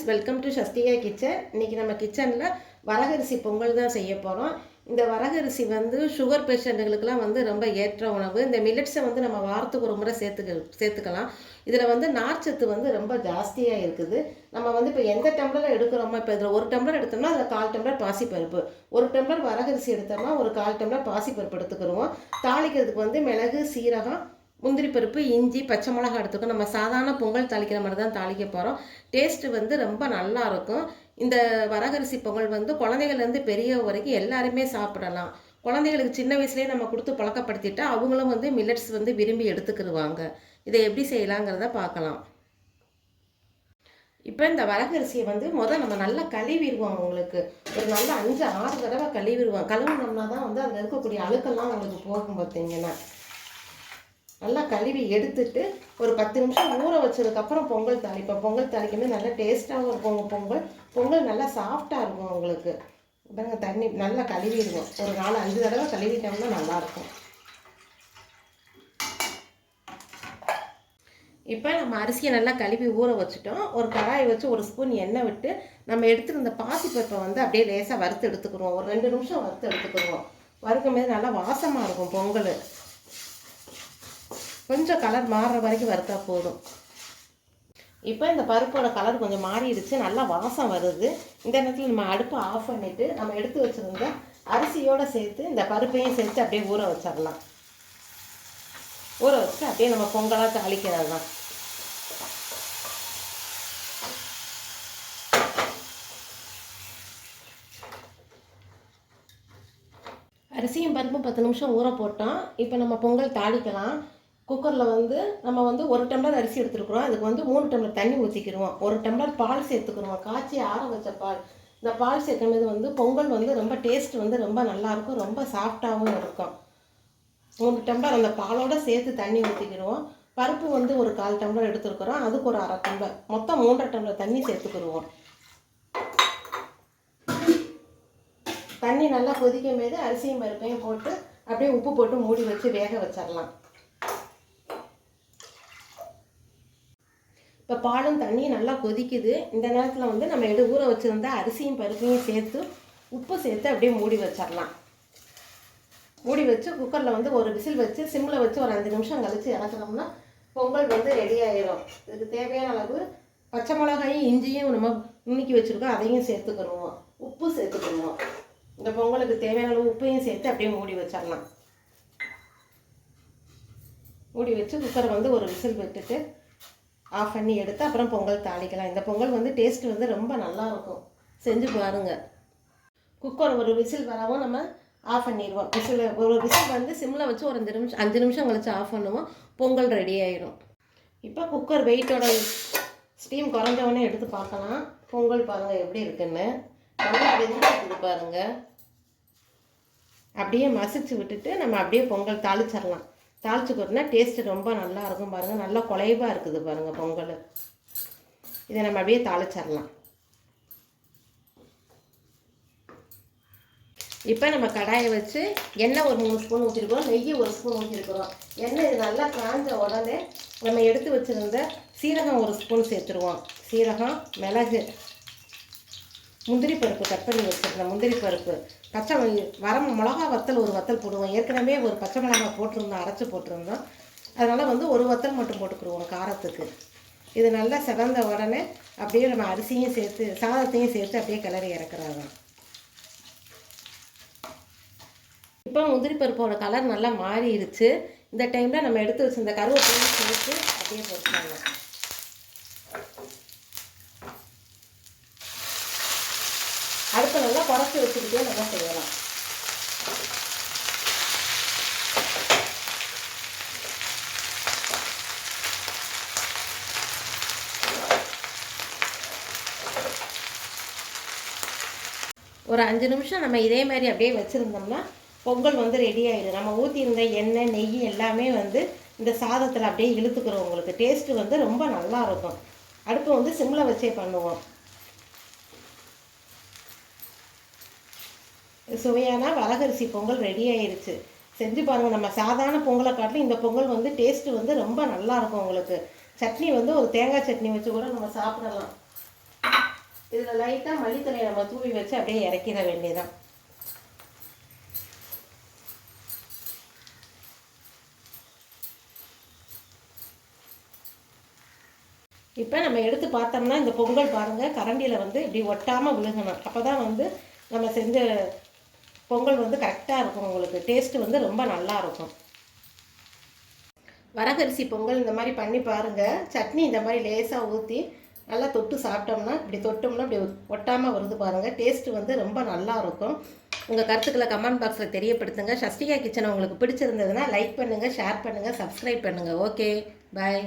Welcome to Sasthika kitchen. இன்றைக்கி நம்ம கிச்சனில் வரகரிசி பொங்கல் தான் செய்ய போகிறோம். இந்த வரகரிசி சுகர் பேஷண்ட்டுகளுக்கெல்லாம் ரொம்ப ஏற்ற உணவு. இந்த மில்லட்ஸை நம்ம வாரத்துக்கு ஒரு முறை சேர்த்துக்கலாம். இதில் நார்ச்சத்து ரொம்ப ஜாஸ்தியாக இருக்குது. நம்ம இப்போ எந்த டம்ளரில் எடுக்கிறோமோ, இப்போ இதில் 1 டம்ளர் எடுத்தோம்னா அதில் 1/4 டம்ளர் பாசிப்பருப்பு, 1 டம்ளர் வரகரிசி எடுத்தோம்னா ஒரு 1/4 டம்ளர் பாசிப்பருப்பு எடுத்துக்கிடுவோம். தாளிக்கிறதுக்கு மிளகு, சீரகம், முந்திரி பருப்பு, இஞ்சி, பச்சை மிளகா எடுத்துக்கோ. நம்ம சாதாரண பொங்கல் தாளிக்கிற மாதிரி தான் தாளிக்க போகிறோம். டேஸ்ட்டு ரொம்ப நல்லா இருக்கும். இந்த வரகரிசி பொங்கல் குழந்தைகள்லேருந்து பெரியவங்க வரைக்கும் எல்லாருமே சாப்பிடலாம். குழந்தைகளுக்கு சின்ன வயசுலேயே நம்ம கொடுத்து பழக்கப்படுத்திட்டா அவங்களும் மில்லட்ஸ் விரும்பி எடுத்துக்கிடுவாங்க. இதை எப்படி செய்யலாங்கிறத பார்க்கலாம். இப்போ இந்த வரகரிசியை நம்ம நல்லா கழுவிடுவோம். உங்களுக்கு ஒரு நல்லா 5-6 தடவை கழுவிடுவோம். கழுவுனோம்னா தான் அதில் இருக்கக்கூடிய அழுக்கெல்லாம் உங்களுக்கு போகும். பார்த்தீங்கன்னா நல்லா கழுவி எடுத்துட்டு ஒரு 10 நிமிஷம் ஊற வச்சதுக்கப்புறம் பொங்கல் தாளிப்போம். பொங்கல் தாளிக்கும்போது நல்லா டேஸ்ட்டாகவும் இருக்கும். பொங்கல் நல்லா சாஃப்டாக இருக்கும். உங்களுக்கு பாருங்க, தண்ணி நல்லா கழுவிடுவோம். ஒரு 4-5 தடவை கழுவிட்டோம்னா நல்லாயிருக்கும். இப்போ நம்ம அரிசியை நல்லா கழுவி ஊற வச்சுட்டோம். ஒரு கடாயை வச்சு 1 ஸ்பூன் எண்ணெய் விட்டு நம்ம எடுத்துருந்த பாசிப்பருப்பை அப்படியே லேசாக வறுத்து எடுத்துக்கிடுவோம். ஒரு 2 நிமிஷம் வறுத்து எடுத்துக்கிடுவோம். வறுக்கும் போது நல்லா வாசமாக இருக்கும். பொங்கல் கொஞ்சம் கலர் மாறுற வரைக்கும் வறுத்தா போதும். இப்போ இந்த பருப்போட கலர் கொஞ்சம் மாறிடுச்சு, நல்லா வாசம் வருது. இந்த நேரத்தில் நம்ம அடுப்பை ஆஃப் பண்ணிவிட்டு நம்ம எடுத்து வச்சுருந்த அரிசியோடு சேர்த்து இந்த பருப்பையும் சேர்த்து அப்படியே ஊற வச்சிடலாம். ஊற வச்சு அப்படியே நம்ம பொங்கலாக தாளிக்கிறது தான். அரிசியும் பருப்பும் 10 நிமிஷம் ஊற போட்டோம். இப்போ நம்ம பொங்கல் தாளிக்கலாம். குக்கரில் நம்ம 1 டம்ளர் அரிசி எடுத்துருக்குறோம். அதுக்கு 3 டம்ளர் தண்ணி ஊற்றிக்கிடுவோம். 1 டம்ளர் பால் சேர்த்துக்கிடுவோம். காய்ச்சி ஆற வச்ச பால். இந்த பால் சேர்க்கும்போது பொங்கல் ரொம்ப டேஸ்ட் ரொம்ப நல்லாயிருக்கும். ரொம்ப சாஃப்டாகவும் இருக்கும். 3 டம்ளர் அந்த பாலோடு சேர்த்து தண்ணி ஊற்றிக்கிடுவோம். பருப்பு ஒரு 1/4 டம்ளர் எடுத்துருக்குறோம். அதுக்கு ஒரு 1/2 டம்ளர், மொத்தம் 3.5 டம்ளர் தண்ணி சேர்த்துக்கிடுவோம். தண்ணி நல்லா கொதிக்கும் போது அரிசியும் பருப்பையும் போட்டு அப்படியே உப்பு போட்டு மூடி வச்சு வேக வச்சிடலாம். இப்போ பாலும் தண்ணி நல்லா கொதிக்குது. இந்த நேரத்தில் நம்ம ஊற வச்சுருந்த அரிசியும் பருப்பையும் சேர்த்து உப்பு சேர்த்து அப்படியே மூடி வச்சிடலாம். மூடி வச்சு குக்கரில் ஒரு விசில் வச்சு சிம்மில் வச்சு ஒரு 5 நிமிஷம் கழித்து இறக்குனோம்னா பொங்கல் ரெடி ஆகிடும். இதுக்கு தேவையான அளவு பச்சை மிளகாயும் இஞ்சியும் நம்ம நுணுக்கி வச்சுருக்கோம், அதையும் சேர்த்துக்கிடுவோம். உப்பு சேர்த்துக்கிடுவோம். இந்த பொங்கலுக்கு தேவையான அளவு உப்பையும் சேர்த்து அப்படியே மூடி வச்சிடலாம். மூடி வச்சு குக்கரை ஒரு விசில் விட்டுட்டு ஆஃப் பண்ணி எடுத்து அப்புறம் பொங்கல் தாளிக்கலாம். இந்த பொங்கல் டேஸ்ட்டு ரொம்ப நல்லாயிருக்கும். செஞ்சு பாருங்கள். குக்கர் ஒரு விசில் வரவும் நம்ம ஆஃப் பண்ணிடுவோம். ஒரு விசில் சிம்மில் வச்சு ஒரு 5 நிமிஷம் கழிச்சு ஆஃப் பண்ணுவோம். பொங்கல் ரெடி ஆகிடும். இப்போ குக்கர் வெயிட்டோட ஸ்டீம் குறைஞ்சவொடனே எடுத்து பார்க்கலாம். பொங்கல் பாருங்கள் எப்படி இருக்குன்னு. நல்லா வெந்துட்டு பாருங்கள். அப்படியே மசிச்சு விட்டுட்டு நம்ம அப்படியே பொங்கல் தாளிச்சிடலாம். தாளிச்சுக்கிட்டோம்னா டேஸ்ட்டு ரொம்ப நல்லா இருக்கும். பாருங்கள், நல்லா குலைவாக இருக்குது பாருங்கள் பொங்கல். இதை நம்ம அப்படியே தாளிச்சிடலாம். இப்போ நம்ம கடாயை வச்சு எண்ணெய் ஒரு 3 ஸ்பூன் ஊற்றிருக்கிறோம். நெய் 1 ஸ்பூன் ஊற்றிருக்கிறோம். எண்ணெய் இது நல்லா காஞ்ச உடனே நம்ம எடுத்து வச்சுருந்த சீரகம் 1 ஸ்பூன் சேர்த்துருவோம். சீரகம், மிளகு, முந்திரி பருப்பு, கட் பண்ணி வச்சுருந்தோம். முந்திரி பருப்பு, பச்சை மிளகா வத்தல், ஒரு வத்தல் போடுவோம். ஏற்கனவே ஒரு பச்சை மிளகா போட்டிருந்தோம், அரைச்சி போட்டிருந்தோம். அதனால் ஒரு வத்தல் மட்டும் போட்டுக்கிடுவோம் காரத்துக்கு. இது நல்லா செவந்த உடனே அப்படியே நம்ம அரிசியும் சேர்த்து சாதத்தையும் சேர்த்து அப்படியே கிளறி இறக்குறாங்க. இப்போ முந்திரி பருப்போட கலர் நல்லா மாறிடுச்சு. இந்த டைமில் நம்ம எடுத்து வச்சுருந்த கருவேப்பிலையும் சேர்த்து அப்படியே போட்டுருவாங்க. அடுத்த நல்லா குறைச்சி வச்சுக்கிட்டே நல்லா செய்யலாம். ஒரு 5 நிமிஷம் நம்ம இதே மாதிரி அப்படியே வச்சுருந்தோம்னா பொங்கல் ரெடி ஆகிடும். நம்ம ஊற்றியிருந்த எண்ணெய், நெய் எல்லாமே இந்த சாதத்தில் அப்படியே இழுத்துக்கிறோம். உங்களுக்கு டேஸ்ட்டு ரொம்ப நல்லா இருக்கும். அடுப்பு சிம்மில் வச்சே பண்ணுவோம். சுவையான வரகரிசி பொங்கல் ரெடி ஆயிடுச்சு. செஞ்சு பாருங்கள். நம்ம சாதாரண பொங்கலை காட்டிலும் இந்த பொங்கல் டேஸ்ட்டு ரொம்ப நல்லாயிருக்கும். உங்களுக்கு சட்னி ஒரு தேங்காய் சட்னி வச்சு கூட நம்ம சாப்பிடலாம். இதில் லைட்டாக மல்லித்தலையை நம்ம தூவி வச்சு அப்படியே இறக்கிட வேண்டியதான். இப்போ நம்ம எடுத்து பார்த்தோம்னா இந்த பொங்கல் பாருங்கள் கரண்டியில் வந்து இப்படி ஒட்டாமல் விழுகணும். அப்போ தான் வந்து நம்ம செஞ்ச பொங்கல் வந்து கரெக்டாக இருக்கும். உங்களுக்கு டேஸ்ட்டு வந்து ரொம்ப நல்லாயிருக்கும். வரகரிசி பொங்கல் இந்த மாதிரி பண்ணி பாருங்கள். சட்னி இந்த மாதிரி லேசாக ஊற்றி நல்லா தொட்டு சாப்பிட்டோம்னா இப்படி தொட்டோம்னா இப்படி ஒட்டாமல் வருது பாருங்கள். டேஸ்ட்டு வந்து ரொம்ப நல்லாயிருக்கும். உங்கள் கருத்துக்களை கமெண்ட் பாக்ஸில் தெரியப்படுத்துங்க. சஷ்டிகா கிச்சனை உங்களுக்கு பிடிச்சிருந்ததுன்னா லைக் பண்ணுங்கள், ஷேர் பண்ணுங்கள், சப்ஸ்கிரைப் பண்ணுங்கள். ஓகே, பாய்.